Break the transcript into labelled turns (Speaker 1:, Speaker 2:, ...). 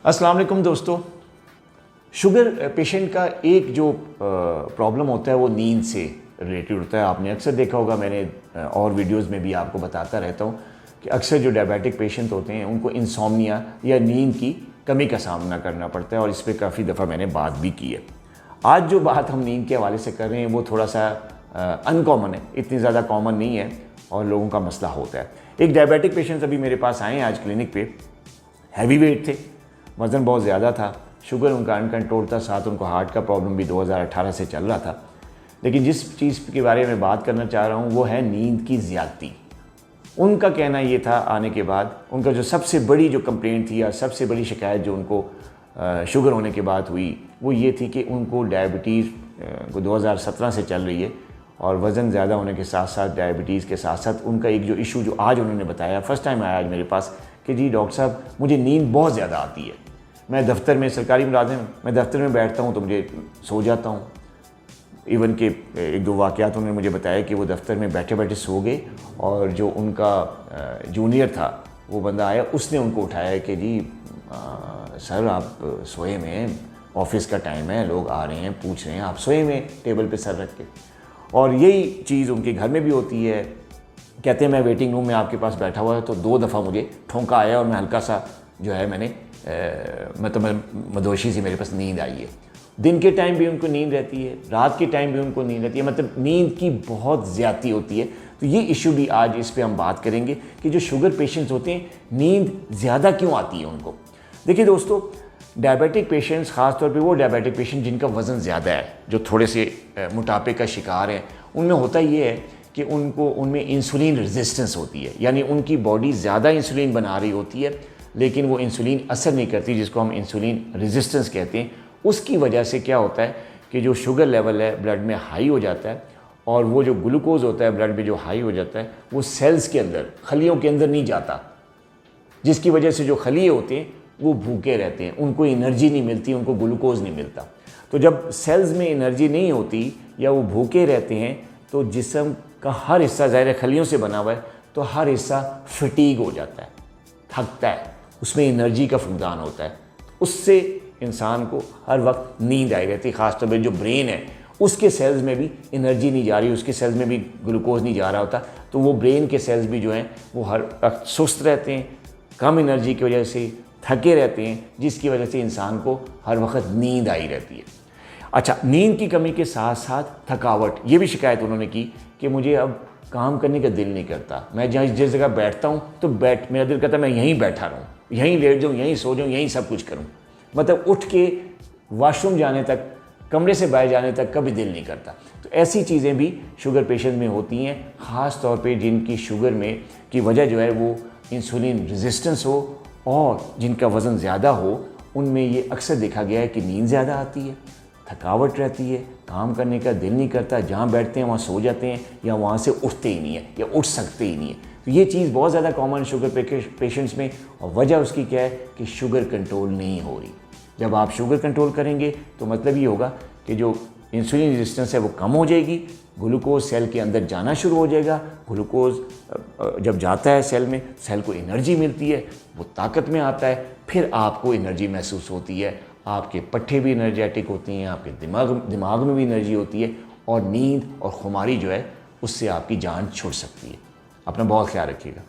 Speaker 1: अस्सलाम वालेकुम दोस्तों। शुगर पेशेंट का एक जो प्रॉब्लम होता है वो नींद से रिलेटेड होता है। आपने अक्सर देखा होगा, मैंने और वीडियोस में भी आपको बताता रहता हूँ कि अक्सर जो डायबिटिक पेशेंट होते हैं उनको इंसोम्निया या नींद की कमी का सामना करना पड़ता है, और इस पर काफ़ी दफ़ा मैंने बात भी की है। आज जो बात हम नींद के हवाले से कर रहे हैं वो थोड़ा सा अनकॉमन है, इतनी ज़्यादा कॉमन नहीं है और लोगों का मसला होता है। एक डायबिटिक पेशेंट अभी मेरे पास आए हैं आज क्लिनिक पे। हैवी वेट थे, वज़न बहुत ज़्यादा था, शुगर उनका अनकंट्रोल था, साथ उनको हार्ट का प्रॉब्लम भी 2018 से चल रहा था। लेकिन जिस चीज़ के बारे में बात करना चाह रहा हूँ वो है नींद की ज़्यादती। उनका कहना ये था, आने के बाद उनका जो सबसे बड़ी जो कंप्लेंट थी या सबसे बड़ी शिकायत जो उनको शुगर होने के बाद हुई वो ये थी कि उनको डायबिटीज़ 2017 से चल रही है, और वज़न ज़्यादा होने के साथ साथ डायबिटीज़ के साथ साथ उनका एक जो इशू जो आज उन्होंने बताया, फ़र्स्ट टाइम आया आज मेरे पास, कि जी डॉक्टर साहब मुझे नींद बहुत ज़्यादा आती है। मैं दफ्तर में, सरकारी मुलाजिम, मैं दफ्तर में बैठता हूँ तो मुझे सो जाता हूँ। इवन के एक दो वाक़यात उन्होंने मुझे बताया कि वो दफ्तर में बैठे बैठे सो गए, और जो उनका जूनियर था वो बंदा आया, उसने उनको उठाया कि जी सर आप सोए में हैं, ऑफिस का टाइम है, लोग आ रहे हैं, पूछ रहे हैं, आप सोए में टेबल पे सर रख के। और यही चीज़ उनके घर में भी होती है। कहते हैं मैं वेटिंग रूम में आपके पास बैठा हुआ है तो 2 दफ़ा मुझे ठोंका आया और मैं हल्का सा जो है मैंने मदोशी से मेरे पास नींद आई है। दिन के टाइम भी उनको नींद रहती है, रात के टाइम भी उनको नींद रहती है, मतलब नींद की बहुत ज़्यादती होती है। तो ये इशू भी आज इस पे हम बात करेंगे कि जो शुगर पेशेंट्स होते हैं नींद ज़्यादा क्यों आती है उनको। देखिए दोस्तों, डायबिटिक पेशेंट्स, ख़ास तौर पे वो डायबिटिक पेशेंट जिनका वज़न ज़्यादा है, जो थोड़े से मोटापे का शिकार हैं, उनमें होता ये है कि उनमें इंसुलिन रेजिस्टेंस होती है, यानी उनकी बॉडी ज़्यादा इंसुलिन बना रही होती है लेकिन वो इंसुलिन असर नहीं करती, जिसको हम इंसुलिन रेजिस्टेंस कहते हैं। उसकी वजह से क्या होता है कि जो शुगर लेवल है ब्लड में हाई हो जाता है, और वो जो ग्लूकोज होता है ब्लड में जो हाई हो जाता है वो सेल्स के अंदर, खलियों के अंदर नहीं जाता, जिसकी वजह से जो खलिए होते हैं वो भूखे रहते हैं, उनको एनर्जी नहीं मिलती, उनको ग्लूकोज नहीं मिलता। तो जब सेल्स में एनर्जी नहीं होती या वो भूखे रहते हैं तो जिस्म का हर हिस्सा, ज़ाहिर खलियों से बना हुआ है, तो हर हिस्सा फटीग हो जाता है, थकता है, उसमें एनर्जी का फुकदान होता है। उससे इंसान को हर वक्त नींद आई रहती है। ख़ासतौर पर जो ब्रेन है उसके सेल्स में भी एनर्जी नहीं जा रही, उसके सेल्स में भी ग्लूकोज नहीं जा रहा होता, तो वो ब्रेन के सेल्स भी जो हैं वो हर वक्त सुस्त रहते हैं, कम एनर्जी की वजह से थके रहते हैं, जिसकी वजह से इंसान को हर वक्त नींद आई रहती है। अच्छा, नींद की कमी के साथ साथ थकावट, ये भी शिकायत उन्होंने की कि मुझे अब काम करने का दिल नहीं करता, मैं जिस जगह बैठता हूँ तो मेरा दिल करता है मैं यहीं बैठा रहूँ, यहीं लेट जाऊँ, यहीं सो जाऊँ, यहीं सब कुछ करूँ, मतलब उठ के वॉशरूम जाने तक, कमरे से बाहर जाने तक कभी दिल नहीं करता। तो ऐसी चीज़ें भी शुगर पेशेंट में होती हैं, ख़ास तौर पे जिनकी शुगर में की वजह जो है वो इंसुलिन रेजिस्टेंस हो और जिनका वज़न ज़्यादा हो, उनमें ये अक्सर देखा गया है कि नींद ज़्यादा आती है, थकावट रहती है, काम करने का दिल नहीं करता, जहाँ बैठते हैं वहाँ सो जाते हैं या वहाँ से उठते ही नहीं है या उठ सकते ही नहीं है। तो ये चीज़ बहुत ज़्यादा कॉमन शुगर पेशेंट्स में, और वजह उसकी क्या है कि शुगर कंट्रोल नहीं हो रही। जब आप शुगर कंट्रोल करेंगे तो मतलब ये होगा कि जो इंसुलिन रेजिस्टेंस है वो कम हो जाएगी, ग्लूकोज सेल के अंदर जाना शुरू हो जाएगा, ग्लूकोज जब जाता है सेल में, सेल को एनर्जी मिलती है, वो ताकत में आता है, फिर आपको एनर्जी महसूस होती है, आपके पट्टे भी एनर्जेटिक होती हैं, आपके दिमाग में भी एनर्जी होती है, और नींद और खुमारी जो है उससे आपकी जान छुट सकती है। अपना बहुत ख्याल रखिएगा।